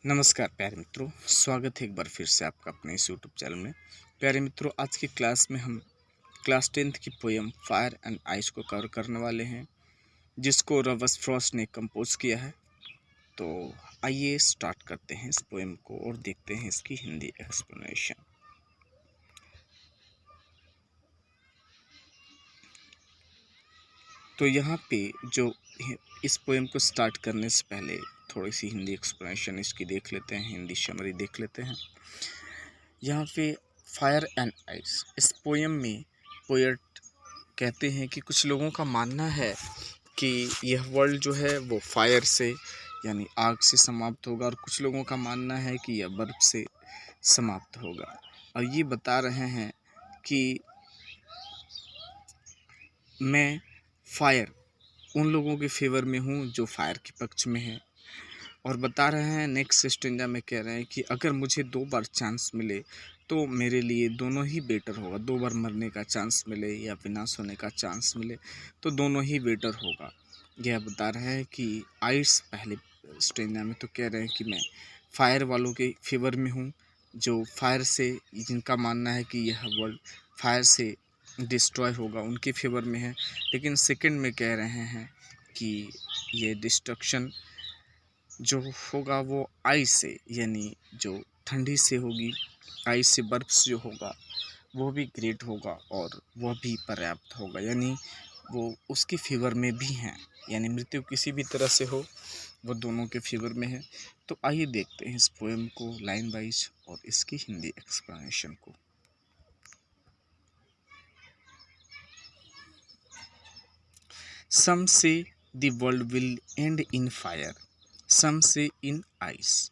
नमस्कार प्यारे मित्रों, स्वागत है एक बार फिर से आपका अपने इस यूट्यूब चैनल में। प्यारे मित्रों, आज की क्लास में हम क्लास 10th की पोएम फायर एंड आइस को कवर करने वाले हैं, जिसको रॉबर्ट फ्रॉस्ट ने कंपोज किया है। तो आइए स्टार्ट करते हैं इस पोएम को और देखते हैं इसकी हिंदी एक्सप्लेनेशन। तो यहाँ पे जो इस पोएम को स्टार्ट करने से पहले थोड़ी सी हिंदी एक्सप्लेनेशन इसकी देख लेते हैं, हिंदी समरी देख लेते हैं। यहाँ पे फायर एंड आइस इस पोएम में पोएट कहते हैं कि कुछ लोगों का मानना है कि यह वर्ल्ड जो है वो फायर से यानी आग से समाप्त होगा, और कुछ लोगों का मानना है कि यह बर्फ़ से समाप्त होगा। और ये बता रहे हैं कि मैं फायर उन लोगों के फेवर में हूँ जो फायर के पक्ष में है। और बता रहे हैं नेक्स्ट स्टेंजा में कह रहे हैं कि अगर मुझे 2 बार चांस मिले तो मेरे लिए दोनों ही बेटर होगा। 2 बार मरने का चांस मिले या विनाश होने का चांस मिले तो दोनों ही बेटर होगा। यह बता रहे हैं कि आइस पहले स्टेंजा में तो कह रहे हैं कि मैं फायर वालों के फेवर में हूँ, जो फायर से जिनका मानना है कि यह वर्ल्ड फायर से डिस्ट्रॉय होगा उनके फेवर में है। लेकिन सेकंड में कह रहे हैं कि ये डिस्ट्रक्शन जो होगा वो आइस से यानी जो ठंडी से होगी, आइस से बर्फ़ जो होगा वो भी ग्रेट होगा और वह भी पर्याप्त होगा, यानी वो उसके फेवर में भी हैं। यानी मृत्यु किसी भी तरह से हो वो दोनों के फेवर में है। तो आइए देखते हैं इस पोएम को लाइन वाइज और इसकी हिंदी एक्सप्लेनेशन को। Some say the world will end in fire, some say in ice.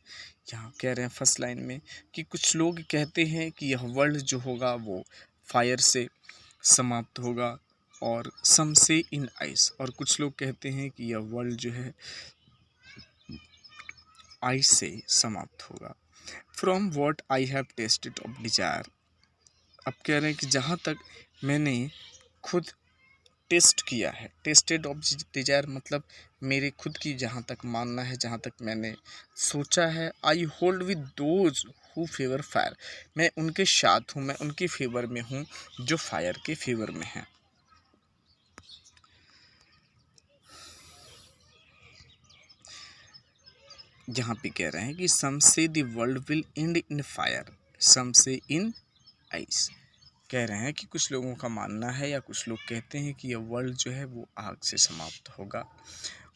यहाँ कह रहे हैं फर्स्ट लाइन में कि कुछ लोग कहते हैं कि यह वर्ल्ड जो होगा वो फायर से समाप्त होगा, और सम से इन आइस, और कुछ लोग कहते हैं कि यह वर्ल्ड जो है आइस से समाप्त होगा। From what I have tested of desire, अब कह रहे हैं कि जहाँ तक मैंने खुद टेस्ट किया है, टेस्टेड ऑफ डिजायर मतलब मेरे खुद की जहाँ तक मानना है, जहाँ तक मैंने सोचा है, I hold with those who favour fire, मैं उनके साथ हूँ, मैं उनके फेवर में हूँ जो फायर के फेवर में हैं। यहाँ पे कह रहे हैं कि some say the world will end in fire, some say in ice. कह रहे हैं कि कुछ लोगों का मानना है या कुछ लोग कहते हैं कि यह वर्ल्ड जो है वो आग से समाप्त होगा,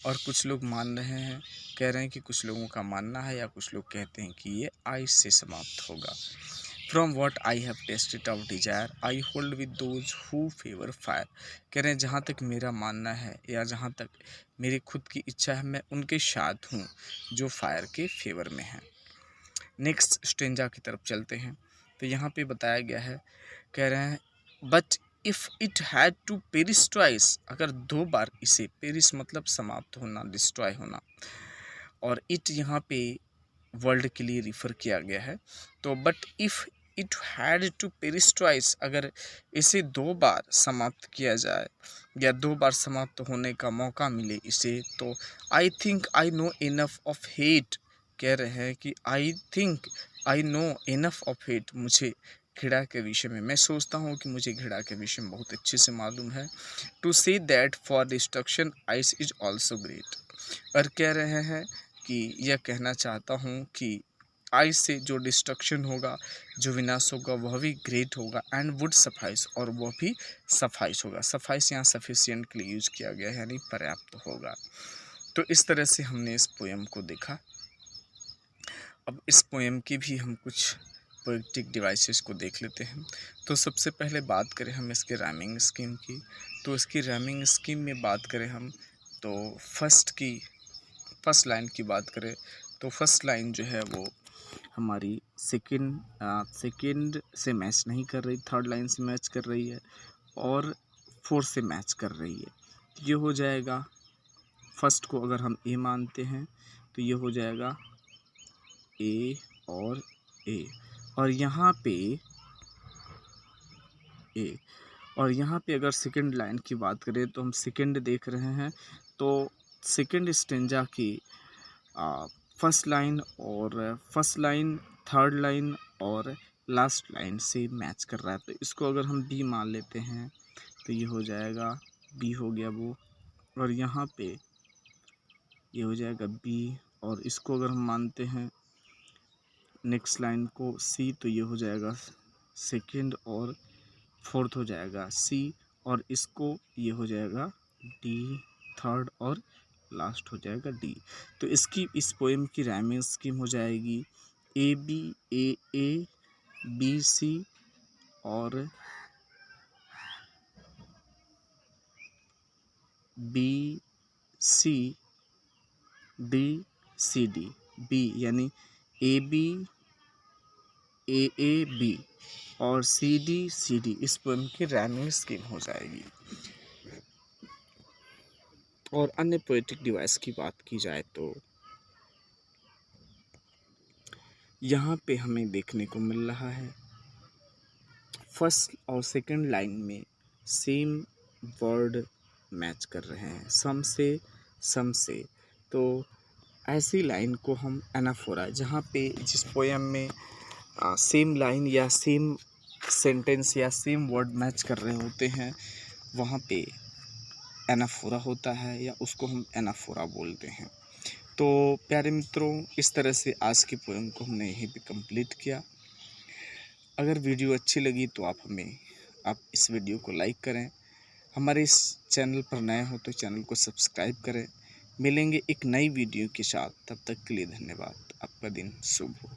और कुछ लोग मान रहे हैं, कह रहे हैं कि कुछ लोगों का मानना है या कुछ लोग कहते हैं कि ये आइस से समाप्त होगा। From what I have tested of desire I hold with those who favour fire, कह रहे हैं जहाँ तक मेरा मानना है या जहाँ तक मेरी खुद की इच्छा है मैं उनके साथ हूँ जो फायर के फेवर में हैं। नेक्स्ट स्टेंजा की तरफ चलते हैं। तो यहाँ पे बताया गया है, कह रहे हैं but if it had to perish twice, अगर 2 बार इसे, पेरिस मतलब समाप्त होना, डिस्ट्रॉय होना, और इट यहाँ पे वर्ल्ड के लिए रिफ़र किया गया है। तो but if it had to perish twice, अगर इसे 2 बार समाप्त किया जाए या 2 बार समाप्त होने का मौका मिले इसे, तो I think I know enough of hate, कह रहे हैं कि I think I know enough of hate, मुझे घृणा के विषय में, मैं सोचता हूँ कि मुझे घृणा के विषय में बहुत अच्छे से मालूम है। To say that for destruction ice is also great, और कह रहे हैं कि यह कहना चाहता हूँ कि आइस से जो डिस्ट्रक्शन होगा, जो विनाश होगा, वह भी ग्रेट होगा, एंड वुड सफाइस, और वह भी सफाइस होगा। सफाइस यहाँ सफिशिएंट के लिए यूज किया गया है, यानी पर्याप्त होगा। तो इस तरह से हमने इस पोएम को देखा। अब इस पोएम की भी हम कुछ पोएटिक डिवाइसेस को देख लेते हैं। तो सबसे पहले बात करें हम इसके राइमिंग स्कीम की, तो इसकी राइमिंग स्कीम में बात करें हम, तो फर्स्ट लाइन की बात करें तो फर्स्ट लाइन जो है वो हमारी सेकंड से मैच नहीं कर रही, थर्ड लाइन से मैच कर रही है, और फोर्थ से मैच कर रही है। ये हो जाएगा, फर्स्ट को अगर हम ए मानते हैं तो ये हो जाएगा ए और ए, और यहाँ पे ए, और यहाँ पे अगर सेकंड लाइन की बात करें तो हम सेकंड देख रहे हैं, तो सेकंड स्टेंजा की फर्स्ट लाइन थर्ड लाइन और लास्ट लाइन से मैच कर रहा है। तो इसको अगर हम बी मान लेते हैं तो ये हो जाएगा बी हो गया वो, और यहाँ पे ये हो जाएगा बी, और इसको अगर हम मानते हैं नेक्स्ट लाइन को सी तो ये हो जाएगा सेकंड, और फोर्थ हो जाएगा सी, और इसको ये हो जाएगा डी थर्ड, और लास्ट हो जाएगा डी। तो इस पोएम की राइमिंग स्कीम हो जाएगी ए बी ए बी सी और B C D C D. B यानी ए बी ए बी और सी डी इस पोएम की राइमिंग स्कीम हो जाएगी। और अन्य पोएटिक डिवाइस की बात की जाए तो यहाँ पे हमें देखने को मिल रहा है फर्स्ट और सेकंड लाइन में सेम वर्ड मैच कर रहे हैं, सम से। तो ऐसी लाइन को हम एनाफोरा, जहाँ पे जिस पोएम में सेम लाइन या सेम सेंटेंस या सेम वर्ड मैच कर रहे होते हैं, वहाँ पे एनाफोरा होता है या उसको हम एनाफोरा बोलते हैं। तो प्यारे मित्रों, इस तरह से आज की पोएम को हमने यहीं पे कंप्लीट किया। अगर वीडियो अच्छी लगी तो आप इस वीडियो को लाइक करें, हमारे इस चैनल पर नए हो तो चैनल को सब्सक्राइब करें। मिलेंगे एक नई वीडियो के साथ, तब तक के लिए धन्यवाद। आपका दिन शुभ हो।